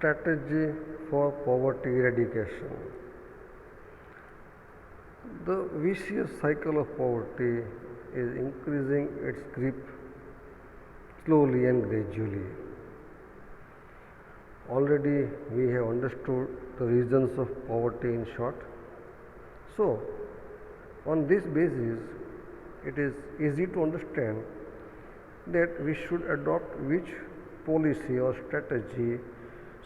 Strategy for poverty eradication. The vicious cycle of poverty is increasing its grip slowly and gradually. Already we have understood the reasons of poverty in short. So, on this basis, it is easy to understand that we should adopt which policy or strategy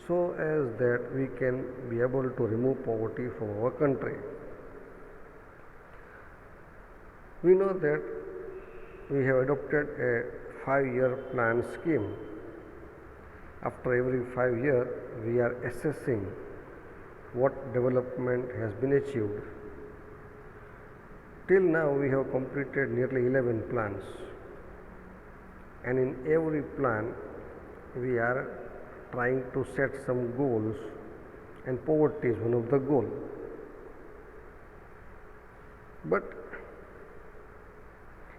so as that we can be able to remove poverty from our country. We know that we have adopted a 5-year plan scheme. After every 5 years, we are assessing what development has been achieved. Till now, we have completed nearly 11 plans, and in every plan, we are trying to set some goals, and poverty is one of the goals. But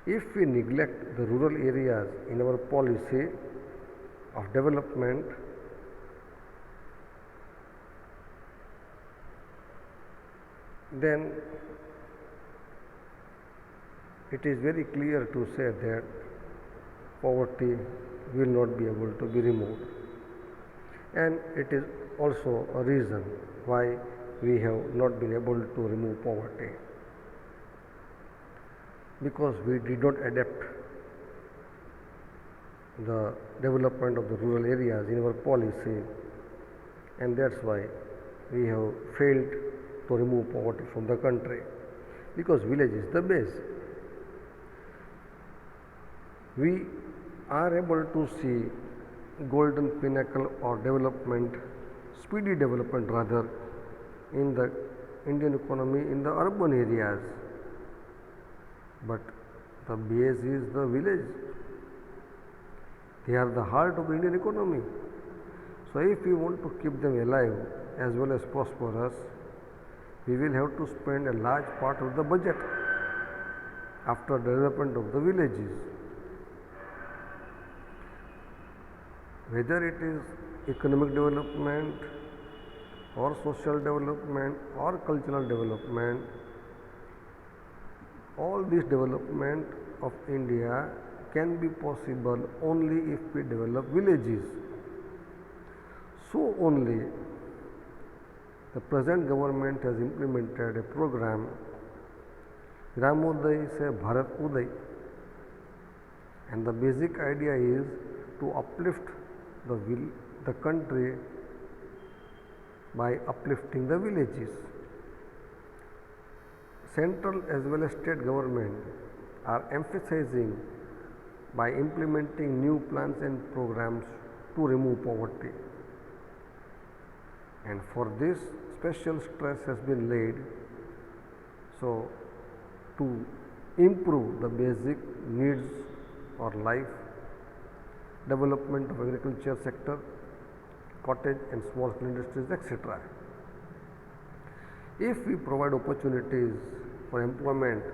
if we neglect the rural areas in our policy of development, then it is very clear to say that poverty will not be able to be removed. And it is also a reason why we have not been able to remove poverty, because we did not adapt the development of the rural areas in our policy, and that's why we have failed to remove poverty from the country, because village is the base. We are able to see golden pinnacle or development, speedy development rather, in the Indian economy in the urban areas, but the base is the village. They are the heart of the Indian economy. So if we want to keep them alive as well as prosperous, we will have to spend a large part of the budget after development of the villages. Whether it is economic development or social development or cultural development, all this development of India can be possible only if we develop villages. So only the present government has implemented a program, Gramodaya se Bharat Uday, and the basic idea is to uplift the country by uplifting the villages. Central as well as state government are emphasizing by implementing new plans and programs to remove poverty, and for this special stress has been laid so to improve the basic needs or life, development of agriculture sector, cottage and small scale industries, etc. If we provide opportunities for employment,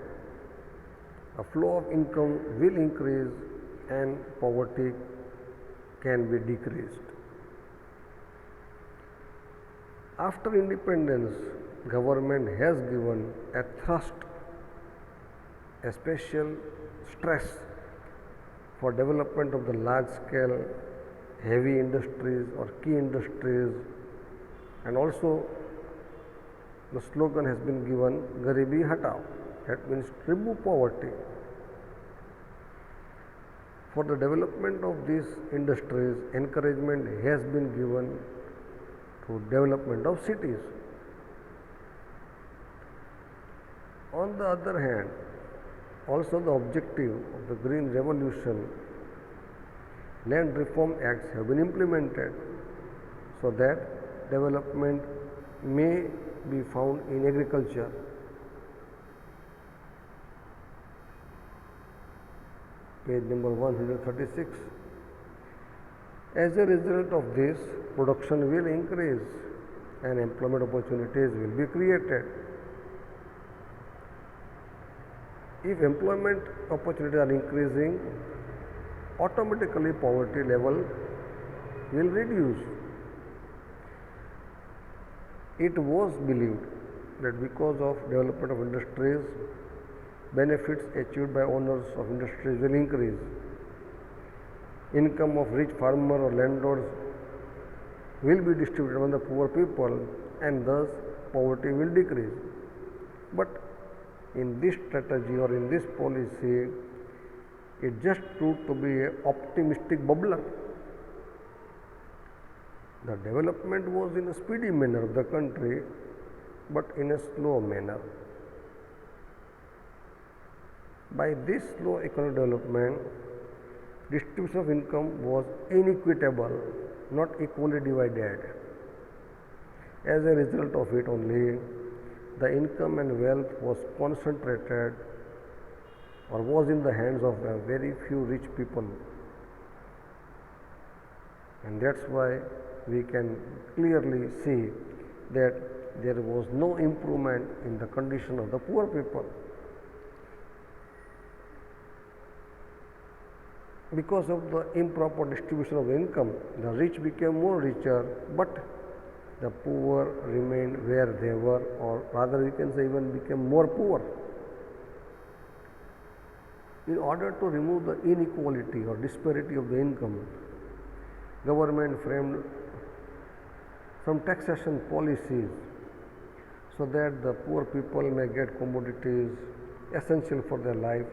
a flow of income will increase and poverty can be decreased. After independence, government has given a thrust, a special stress for development of the large scale heavy industries or key industries, and also the slogan has been given, Garibi Hatao, that means remove poverty. For the development of these industries, encouragement has been given to development of cities. On the other hand, also the objective of the Green Revolution, Land Reform Acts have been implemented so that development may be found in agriculture. Page number 136. As a result of this, production will increase and employment opportunities will be created. If employment opportunities are increasing, automatically poverty level will reduce. It was believed that because of development of industries, benefits achieved by owners of industries will increase. Income of rich farmer or landlords will be distributed among the poor people and thus poverty will decrease. But in this strategy or in this policy, it just proved to be an optimistic bubbler. The development was in a speedy manner of the country, but in a slow manner. By this slow economic development, distribution of income was inequitable, not equally divided. As a result of it only, the income and wealth was concentrated or was in the hands of a very few rich people. And that's why we can clearly see that there was no improvement in the condition of the poor people. Because of the improper distribution of the income, the rich became more richer, but the poor remained where they were, or rather we can say even became more poor. In order to remove the inequality or disparity of the income, government framed some taxation policies so that the poor people may get commodities essential for their life,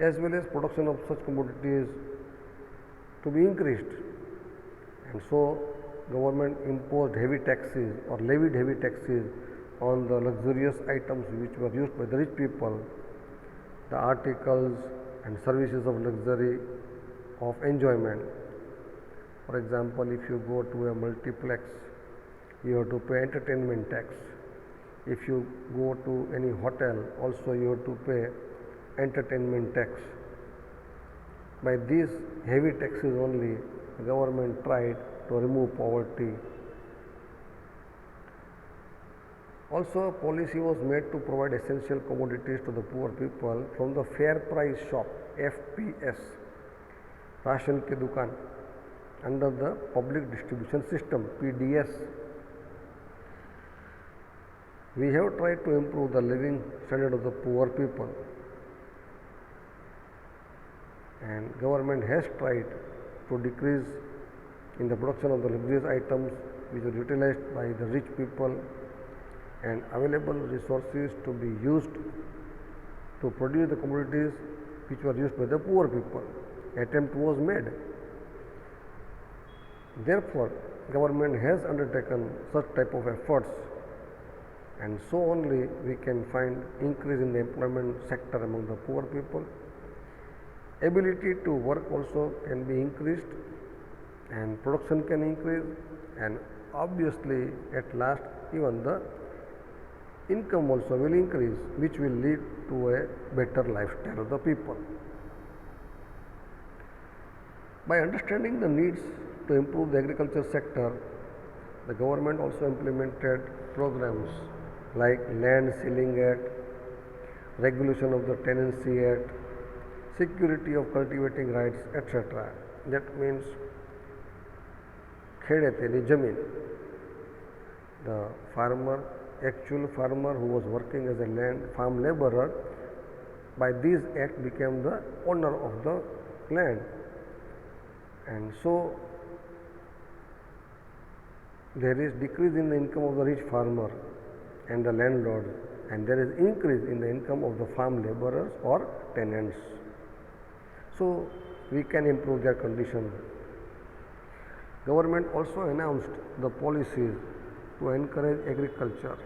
as well as production of such commodities to be increased. And so government imposed heavy taxes or levied heavy taxes on the luxurious items which were used by the rich people, the articles and services of luxury, of enjoyment. For example, if you go to a multiplex, you have to pay entertainment tax. If you go to any hotel, also you have to pay entertainment tax. By these heavy taxes only, the government tried to remove poverty. Also, a policy was made to provide essential commodities to the poor people from the fair price shop, FPS, Ration Ki Dukan, under the public distribution system, PDS. We have tried to improve the living standard of the poor people, and government has tried to decrease in the production of the luxurious items which are utilized by the rich people, and available resources to be used to produce the commodities which were used by the poor people. Attempt was made. Therefore, government has undertaken such type of efforts, and so only we can find increase in the employment sector among the poor people. Ability to work also can be increased, and production can increase, and obviously at last even the income also will increase, which will lead to a better lifestyle of the people. By understanding the needs to improve the agriculture sector, the government also implemented programs like Land Ceiling Act, Regulation of the Tenancy Act, Security of Cultivating Rights, etc. That means khede teni jamin. The actual farmer who was working as a farm laborer, by this act became the owner of the land. And so there is decrease in the income of the rich farmer and the landlord, and there is increase in the income of the farm laborers or tenants. So we can improve their condition. Government also announced the policies to encourage agriculture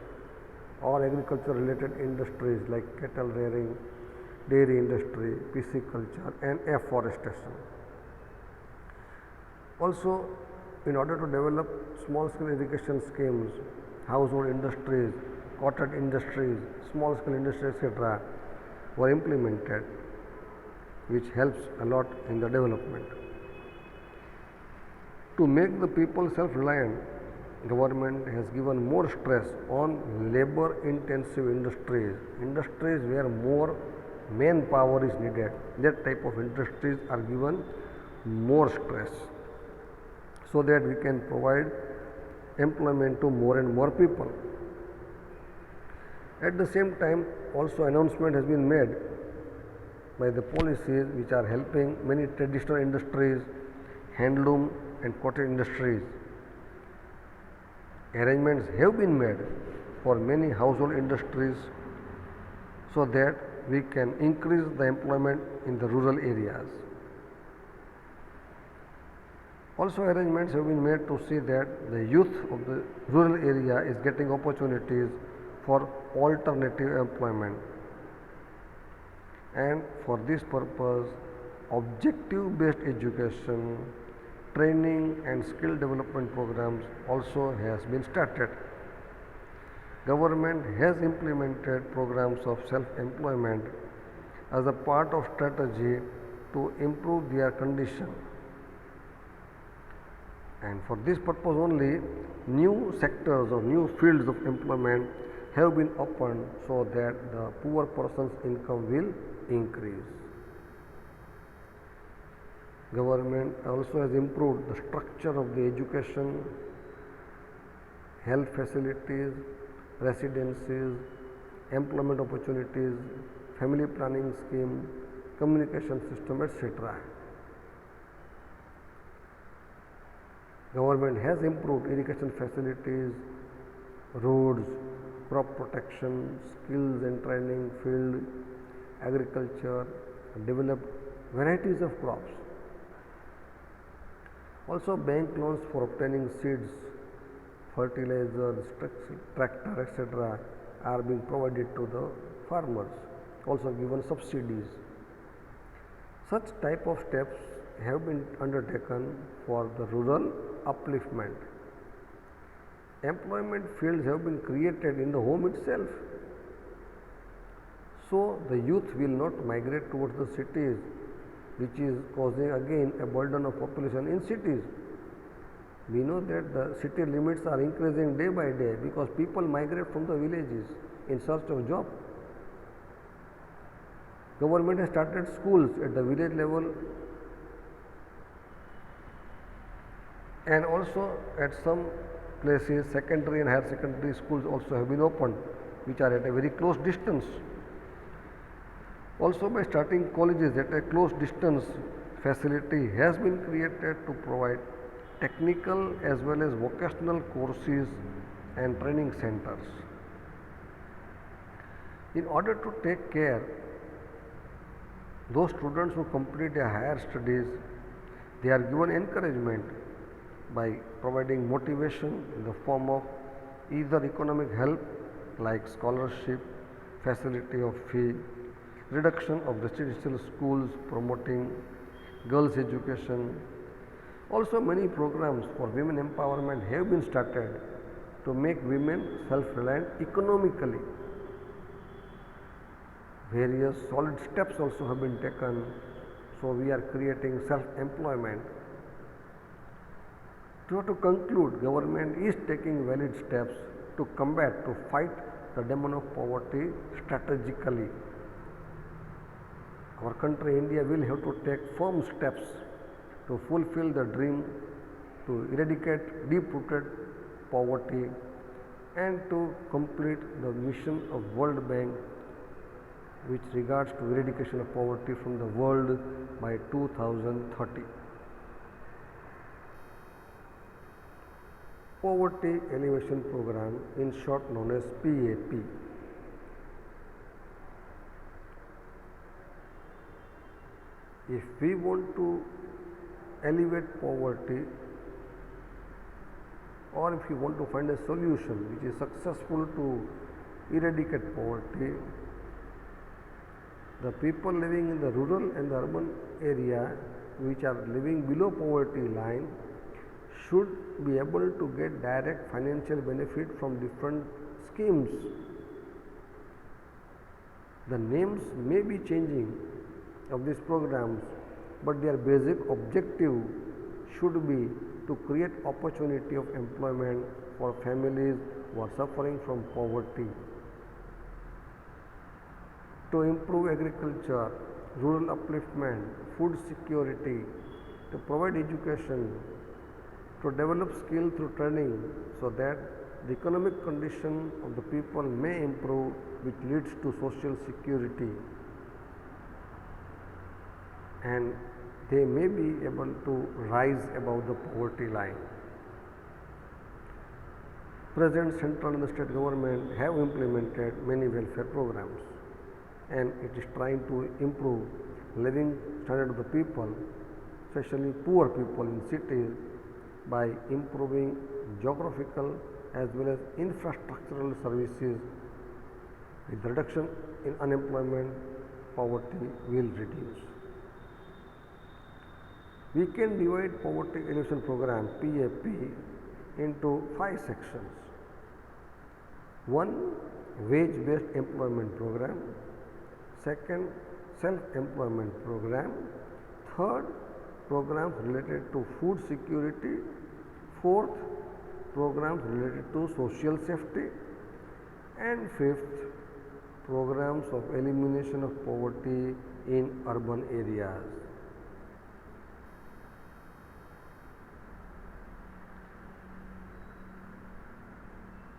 or agriculture related industries like cattle rearing, dairy industry, pisciculture and afforestation. Also, in order to develop small scale irrigation schemes, household industries, cottage industries, small scale industries, etc. were implemented, which helps a lot in the development. To make the people self-reliant, government has given more stress on labor-intensive industries where more manpower is needed. That type of industries are given more stress so that we can provide employment to more and more people. At the same time, also announcement has been made by the policies which are helping many traditional industries, handloom and cottage industries. Arrangements have been made for many household industries so that we can increase the employment in the rural areas. Also, arrangements have been made to see that the youth of the rural area is getting opportunities for alternative employment, and for this purpose objective based education, training and skill development programs also has been started. Government has implemented programs of self-employment as a part of strategy to improve their condition, and for this purpose only new sectors or new fields of employment have been opened so that the poor person's income will increase. Government also has improved the structure of the education, health facilities, residencies, employment opportunities, family planning scheme, communication system, etc. Government has improved irrigation facilities, roads, crop protection, skills and training field, agriculture, developed varieties of crops. Also, bank loans for obtaining seeds, fertilizers, tractor, etc. are being provided to the farmers. Also given subsidies. Such type of steps have been undertaken for the rural upliftment. Employment fields have been created in the home itself, so the youth will not migrate towards the cities, which is causing again a burden of population in cities. We know that the city limits are increasing day by day because people migrate from the villages in search of job. Government has started schools at the village level and also at some places secondary and higher secondary schools also have been opened, which are at a very close distance. Also, by starting colleges at a close distance, facility has been created to provide technical as well as vocational courses and training centers. In order to take care those students who complete their higher studies, they are given encouragement by providing motivation in the form of either economic help like scholarship, facility of fee, reduction of residential schools promoting girls' education. Also, many programs for women empowerment have been started to make women self-reliant economically. Various solid steps also have been taken, so we are creating self-employment. To conclude, government is taking valid steps to combat, to fight the demon of poverty strategically. Our country, India, will have to take firm steps to fulfill the dream to eradicate deep-rooted poverty and to complete the mission of World Bank which regards to eradication of poverty from the world by 2030. Poverty Alleviation Program, in short known as PAP. If we want to alleviate poverty, or if we want to find a solution which is successful to eradicate poverty, the people living in the rural and the urban area which are living below poverty line should be able to get direct financial benefit from different schemes. The names may be changing of these programs, but their basic objective should be to create opportunity of employment for families who are suffering from poverty, to improve agriculture, rural upliftment, food security, to provide education, to develop skill through training so that the economic condition of the people may improve, which leads to social security, and they may be able to rise above the poverty line. Present central and state government have implemented many welfare programs, and it is trying to improve living standard of the people, especially poor people in cities, by improving geographical as well as infrastructural services. With reduction in unemployment, poverty will reduce. We can divide poverty elimination program PAP into 5 sections. 1. Wage-based employment program. 2nd. Self-employment program. 3rd. Programs related to food security. 4th. Programs related to social safety. And 5th. Programs of elimination of poverty in urban areas.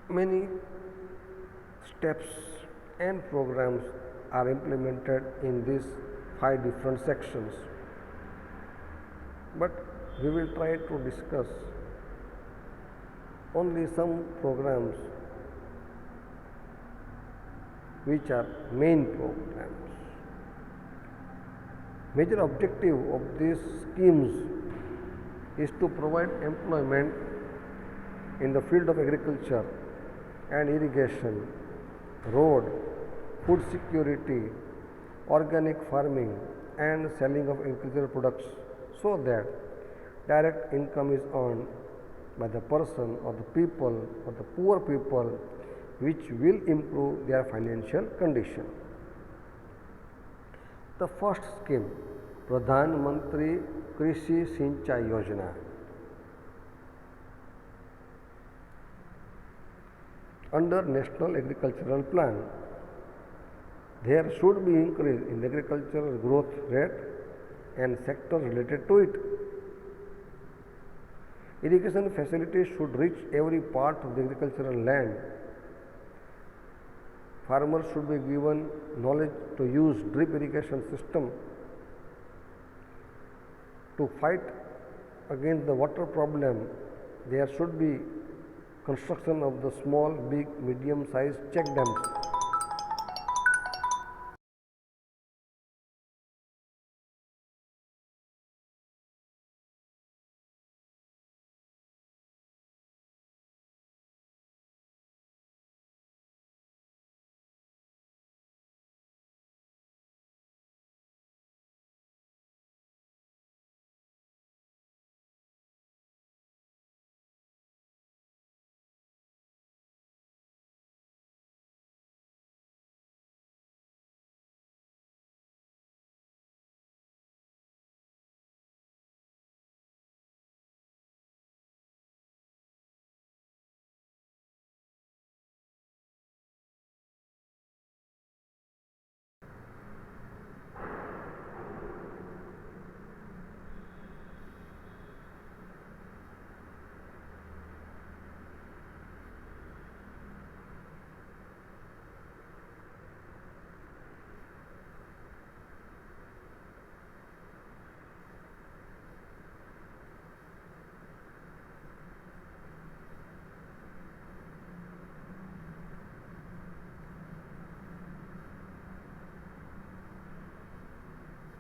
Many steps and programs are implemented in these 5 different sections, but we will try to discuss only some programs which are main programs. Major objective of these schemes is to provide employment in the field of agriculture and irrigation, road, food security, organic farming and selling of agricultural products, so that direct income is earned by the person or the people or the poor people, which will improve their financial condition. The first scheme, Pradhan Mantri Krishi Sinchai Yojana. Under National Agricultural Plan, there should be increase in the agricultural growth rate and sector related to it. Irrigation facilities should reach every part of the agricultural land. Farmers should be given knowledge to use drip irrigation system. To fight against the water problem, there should be construction of the small, big, medium sized check dams.